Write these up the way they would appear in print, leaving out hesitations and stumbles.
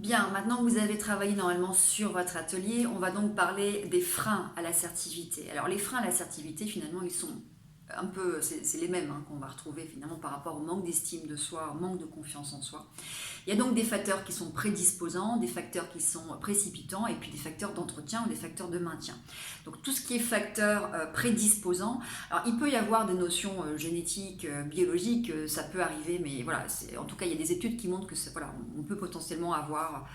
Bien, maintenant que vous avez travaillé normalement sur votre atelier, on va donc parler des freins à l'assertivité. Alors les freins à l'assertivité, finalement, ils sont un peu, c'est les mêmes qu'on va retrouver finalement par rapport au manque d'estime de soi, au manque de confiance en soi. Il y a donc des facteurs qui sont prédisposants, des facteurs qui sont précipitants et puis des facteurs d'entretien ou des facteurs de maintien. Donc tout ce qui est facteur prédisposant, alors il peut y avoir des notions génétiques, biologiques, ça peut arriver, mais voilà, en tout cas il y a des études qui montrent que voilà, on peut potentiellement avoir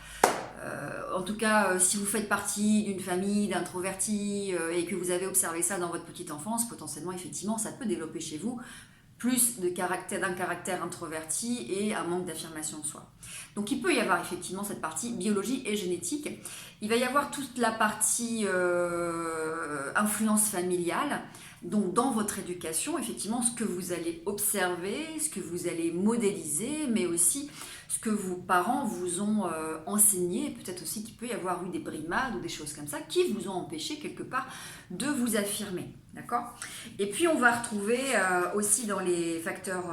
en tout cas, si vous faites partie d'une famille d'introvertis et que vous avez observé ça dans votre petite enfance, potentiellement, effectivement, ça peut développer chez vous plus d'un caractère introverti et un manque d'affirmation de soi. Donc il peut y avoir effectivement cette partie biologie et génétique. Il va y avoir toute la partie influence familiale. Donc dans votre éducation, effectivement, ce que vous allez observer, ce que vous allez modéliser, mais aussi ce que vos parents vous ont enseigné, peut-être aussi qu'il peut y avoir eu des brimades ou des choses comme ça qui vous ont empêché quelque part de vous affirmer. D'accord ? Et puis on va retrouver aussi dans les facteurs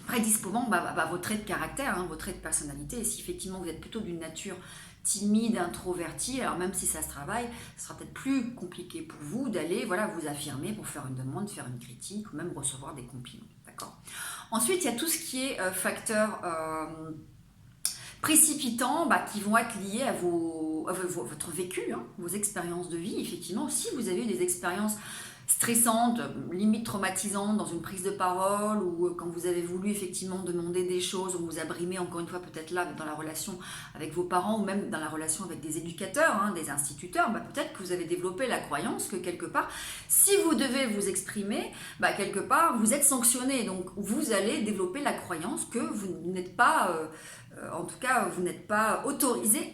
prédisposants vos traits de caractère, vos traits de personnalité. Et si effectivement vous êtes plutôt d'une nature timide, introvertie, alors même si ça se travaille, ce sera peut-être plus compliqué pour vous d'aller vous affirmer pour faire une demande, faire une critique ou même recevoir des compliments. D'accord ? Ensuite, il y a tout ce qui est facteurs précipitants qui vont être liés à votre vécu, vos expériences de vie. Effectivement, si vous avez eu des expériences stressantes, limite traumatisantes dans une prise de parole ou quand vous avez voulu effectivement demander des choses, on vous a brimé encore une fois peut-être là dans la relation avec vos parents ou même dans la relation avec des éducateurs, des instituteurs, peut-être que vous avez développé la croyance que quelque part, si vous devez vous exprimer, quelque part vous êtes sanctionné, donc vous allez développer la croyance que vous n'êtes pas en tout cas, vous n'êtes pas autorisé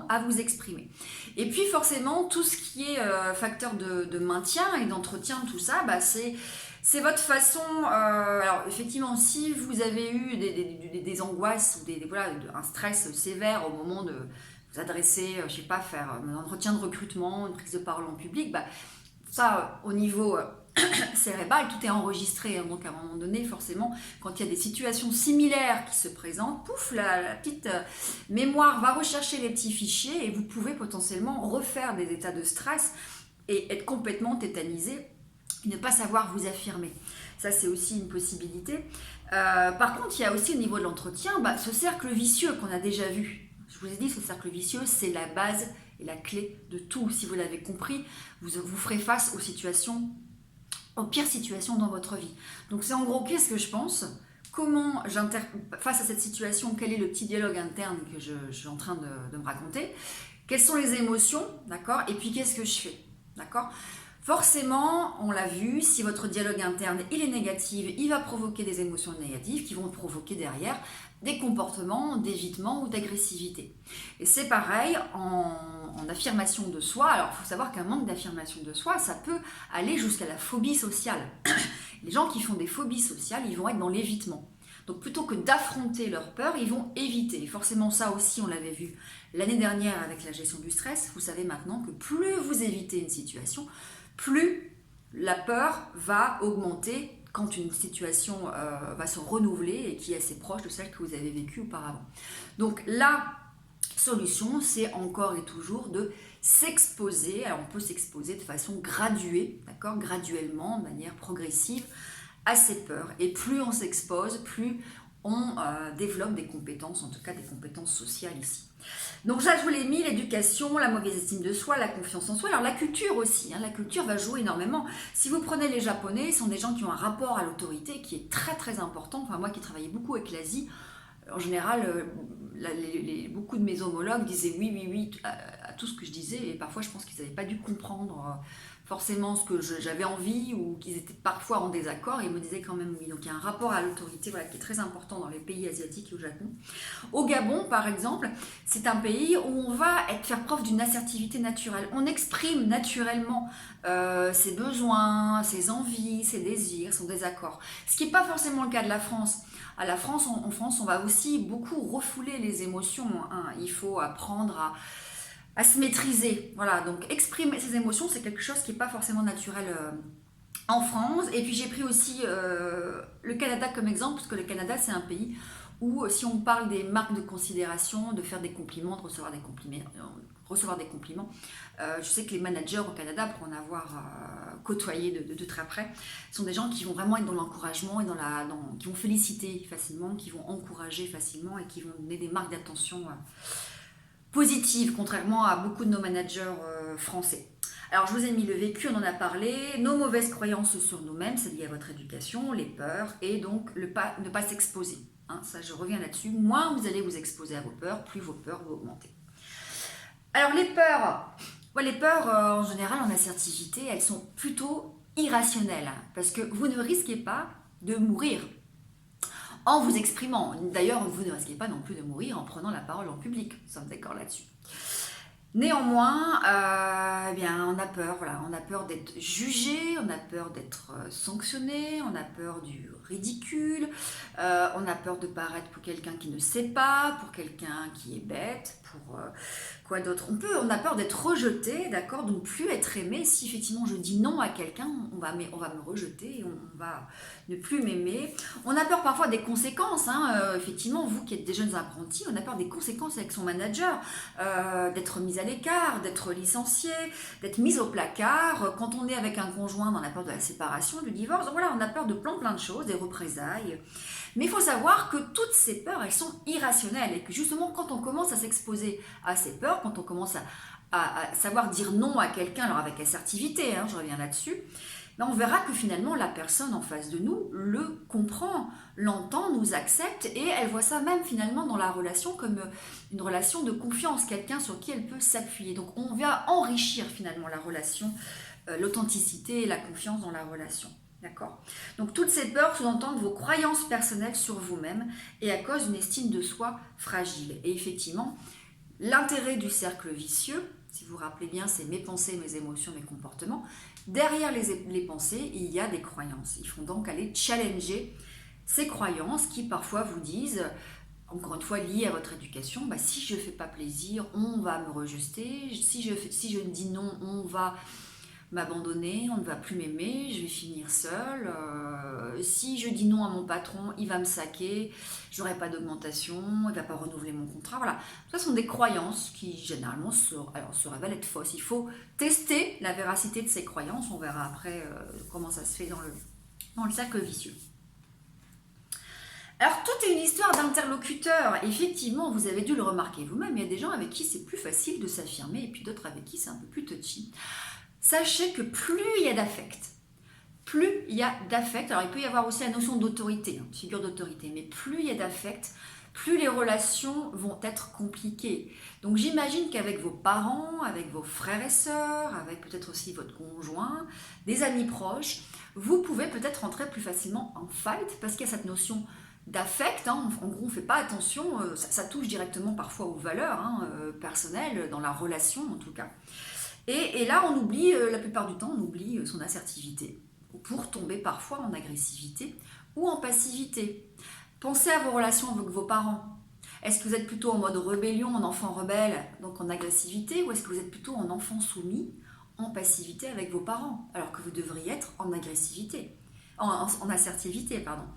à vous exprimer. Et puis forcément, tout ce qui est facteur de maintien et d'entretien, tout ça, c'est votre façon... alors effectivement, si vous avez eu des angoisses ou un stress sévère au moment de vous adresser, je sais pas, faire un entretien de recrutement, une prise de parole en public, ça, au niveau cérébral, tout est enregistré. Donc, à un moment donné, forcément, quand il y a des situations similaires qui se présentent, pouf, la petite mémoire va rechercher les petits fichiers et vous pouvez potentiellement refaire des états de stress et être complètement tétanisé et ne pas savoir vous affirmer. Ça, c'est aussi une possibilité. Par contre, il y a aussi au niveau de l'entretien, ce cercle vicieux qu'on a déjà vu. Je vous ai dit, ce cercle vicieux, c'est la base et la clé de tout. Si vous l'avez compris, vous ferez face aux pires situations dans votre vie. Donc c'est en gros, qu'est-ce que je pense ? Comment face à cette situation, quel est le petit dialogue interne que je suis en train de me raconter ? Quelles sont les émotions, d'accord ? Et puis qu'est-ce que je fais, d'accord ? Forcément, on l'a vu, si votre dialogue interne il est négatif, il va provoquer des émotions négatives qui vont provoquer derrière des comportements d'évitement ou d'agressivité. Et c'est pareil en affirmation de soi. Alors, il faut savoir qu'un manque d'affirmation de soi, ça peut aller jusqu'à la phobie sociale. Les gens qui font des phobies sociales, ils vont être dans l'évitement. Donc, plutôt que d'affronter leur peur, ils vont éviter. Et forcément, ça aussi, on l'avait vu l'année dernière avec la gestion du stress. Vous savez maintenant que plus vous évitez une situation, plus la peur va augmenter quand une situation va se renouveler et qui est assez proche de celle que vous avez vécue auparavant. Donc la solution, c'est encore et toujours de s'exposer. Alors on peut s'exposer de façon graduée, d'accord, graduellement, de manière progressive, à ces peurs. Et plus on s'expose, plus on développe des compétences, en tout cas des compétences sociales ici. Donc ça, je vous l'ai mis, l'éducation, la mauvaise estime de soi, la confiance en soi. Alors la culture aussi, la culture va jouer énormément. Si vous prenez les Japonais, ce sont des gens qui ont un rapport à l'autorité qui est très très important. Enfin, moi qui travaillais beaucoup avec l'Asie, en général, beaucoup de mes homologues disaient oui à tout ce que je disais. Et parfois, je pense qu'ils n'avaient pas dû comprendre forcément ce que j'avais envie ou qu'ils étaient parfois en désaccord et ils me disaient quand même oui. Donc il y a un rapport à l'autorité qui est très important dans les pays asiatiques et au Japon. Au Gabon, par exemple, c'est un pays où on va faire preuve d'une assertivité naturelle. On exprime naturellement ses besoins, ses envies, ses désirs, son désaccord. Ce qui n'est pas forcément le cas de la France. En France, on va aussi beaucoup refouler les émotions. Il faut apprendre à se maîtriser. Voilà, donc exprimer ses émotions, c'est quelque chose qui n'est pas forcément naturel en France. Et puis j'ai pris aussi le Canada comme exemple, parce que le Canada, c'est un pays où si on parle des marques de considération, de faire des compliments, de recevoir des compliments, je sais que les managers au Canada, pour en avoir côtoyé de très près, sont des gens qui vont vraiment être dans l'encouragement et qui vont féliciter facilement, qui vont encourager facilement et qui vont donner des marques d'attention positives, contrairement à beaucoup de nos managers français. Alors, je vous ai mis le vécu, on en a parlé, nos mauvaises croyances sur nous-mêmes, c'est lié à votre éducation, les peurs, et donc ne pas s'exposer. Hein, ça, je reviens là-dessus. Moins vous allez vous exposer à vos peurs, plus vos peurs vont augmenter. Alors, les peurs, en général, en assertivité, elles sont plutôt irrationnelles, hein, parce que vous ne risquez pas de mourir en vous exprimant. D'ailleurs, vous ne risquez pas non plus de mourir en prenant la parole en public. Nous sommes d'accord là-dessus. Néanmoins, eh bien, on a peur, voilà, on a peur d'être jugé, on a peur d'être sanctionné, on a peur du ridicule, on a peur de paraître pour quelqu'un qui ne sait pas, pour quelqu'un qui est bête, pour quoi d'autre. On a peur d'être rejeté, d'accord, de ne plus être aimé. Si effectivement je dis non à quelqu'un, on va me rejeter, on va ne plus m'aimer. On a peur parfois des conséquences, hein, effectivement, vous qui êtes des jeunes apprentis, on a peur des conséquences avec son manager, d'être mis à l'écart, d'être licencié, d'être mis au placard. Quand on est avec un conjoint, on a peur de la séparation, du divorce. Donc voilà, on a peur de plein de choses, des représailles. Mais il faut savoir que toutes ces peurs, elles sont irrationnelles et que justement, quand on commence à s'exposer à ces peurs, quand on commence à savoir dire non à quelqu'un, alors avec assertivité, hein, je reviens là-dessus, ben on verra que finalement la personne en face de nous le comprend, l'entend, nous accepte et elle voit ça même finalement dans la relation comme une relation de confiance, quelqu'un sur qui elle peut s'appuyer. Donc on va enrichir finalement la relation, l'authenticité et la confiance dans la relation. D'accord ? Donc toutes ces peurs sous-entendent vos croyances personnelles sur vous-même et à cause d'une estime de soi fragile. Et effectivement, l'intérêt du cercle vicieux, si vous vous rappelez bien, c'est mes pensées, mes émotions, mes comportements. Derrière les pensées, il y a des croyances. Il faut donc aller challenger ces croyances qui parfois vous disent, encore une fois liées à votre éducation, bah, si je ne fais pas plaisir, on va me rejeter. Si je dis non, on va m'abandonner, on ne va plus m'aimer, je vais finir seule. Si je dis non à mon patron, il va me saquer, je n'aurai pas d'augmentation, il ne va pas renouveler mon contrat. Voilà, ça sont des croyances qui généralement se révèlent être fausses. Il faut tester la véracité de ces croyances, on verra après comment ça se fait dans le cercle vicieux. Alors, tout est une histoire d'interlocuteur. Effectivement, vous avez dû le remarquer vous-même, il y a des gens avec qui c'est plus facile de s'affirmer et puis d'autres avec qui c'est un peu plus touchy. Sachez que plus il y a d'affect, alors il peut y avoir aussi la notion d'autorité, figure d'autorité, mais plus il y a d'affect, plus les relations vont être compliquées. Donc j'imagine qu'avec vos parents, avec vos frères et sœurs, avec peut-être aussi votre conjoint, des amis proches, vous pouvez peut-être rentrer plus facilement en fight parce qu'il y a cette notion d'affect, hein. En gros on ne fait pas attention, ça touche directement parfois aux valeurs personnelles, dans la relation en tout cas. Et là, on oublie, la plupart du temps, on oublie son assertivité pour tomber parfois en agressivité ou en passivité. Pensez à vos relations avec vos parents. Est-ce que vous êtes plutôt en mode rébellion, en enfant rebelle, donc en agressivité, ou est-ce que vous êtes plutôt en enfant soumis, en passivité avec vos parents, alors que vous devriez être en agressivité, en assertivité, pardon.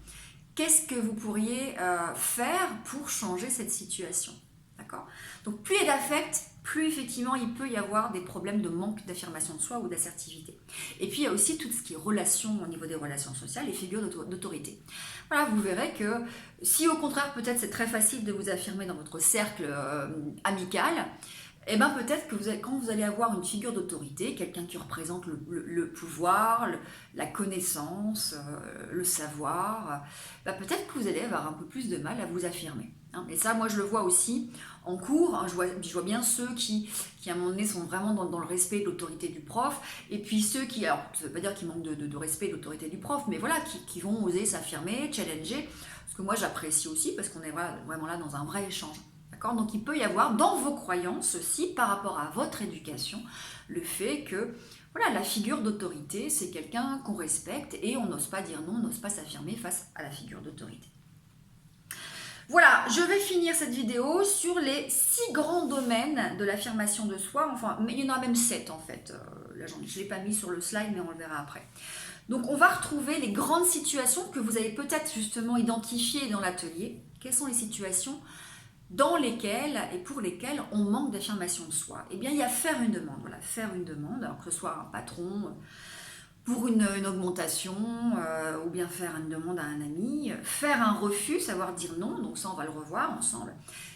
Qu'est-ce que vous pourriez faire pour changer cette situation ? D'accord ? Donc plus il y a d'affect, plus effectivement il peut y avoir des problèmes de manque d'affirmation de soi ou d'assertivité. Et puis il y a aussi tout ce qui est relations, au niveau des relations sociales, les figures d'autorité. Voilà, vous verrez que si au contraire peut-être c'est très facile de vous affirmer dans votre cercle amical, et bien peut-être que quand vous allez avoir une figure d'autorité, quelqu'un qui représente le pouvoir, la connaissance, le savoir, peut-être que vous allez avoir un peu plus de mal à vous affirmer. Et ça, moi je le vois aussi en cours, je vois bien ceux qui à un moment donné sont vraiment dans le respect de l'autorité du prof, et puis ceux qui, alors ça ne veut pas dire qu'ils manquent de respect de l'autorité du prof, mais voilà, qui vont oser s'affirmer, challenger, ce que moi j'apprécie aussi, parce qu'on est vraiment là dans un vrai échange. Donc il peut y avoir dans vos croyances aussi par rapport à votre éducation le fait que voilà, la figure d'autorité c'est quelqu'un qu'on respecte et on n'ose pas dire non, on n'ose pas s'affirmer face à la figure d'autorité. Voilà, je vais finir cette vidéo sur les 6 grands domaines de l'affirmation de soi, enfin mais il y en a même 7 en fait, là je ne l'ai pas mis sur le slide mais on le verra après. Donc on va retrouver les grandes situations que vous avez peut-être justement identifiées dans l'atelier. Quelles sont les situations dans lesquelles et pour lesquelles on manque d'affirmation de soi? Eh bien, il y a faire une demande. Voilà, faire une demande, alors que ce soit un patron pour une augmentation, ou bien faire une demande à un ami, faire un refus, savoir dire non, donc ça on va le revoir ensemble,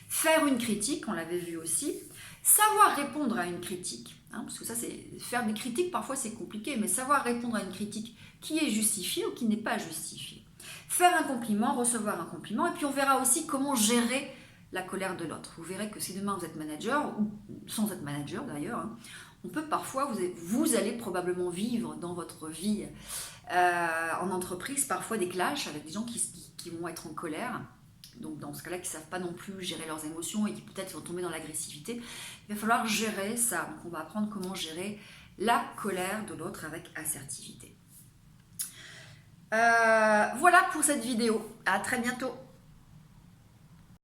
faire une critique, on l'avait vu aussi, savoir répondre à une critique, hein, parce que ça c'est faire des critiques, parfois c'est compliqué, mais savoir répondre à une critique qui est justifiée ou qui n'est pas justifiée, faire un compliment, recevoir un compliment, et puis on verra aussi comment gérer la colère de l'autre. Vous verrez que si demain vous êtes manager, ou sans être manager d'ailleurs, hein, on peut parfois, vous allez probablement vivre dans votre vie en entreprise parfois des clashs avec des gens qui vont être en colère. Donc dans ce cas-là, qui ne savent pas non plus gérer leurs émotions et qui peut-être vont tomber dans l'agressivité. Il va falloir gérer ça. Donc on va apprendre comment gérer la colère de l'autre avec assertivité. Voilà pour cette vidéo. À très bientôt.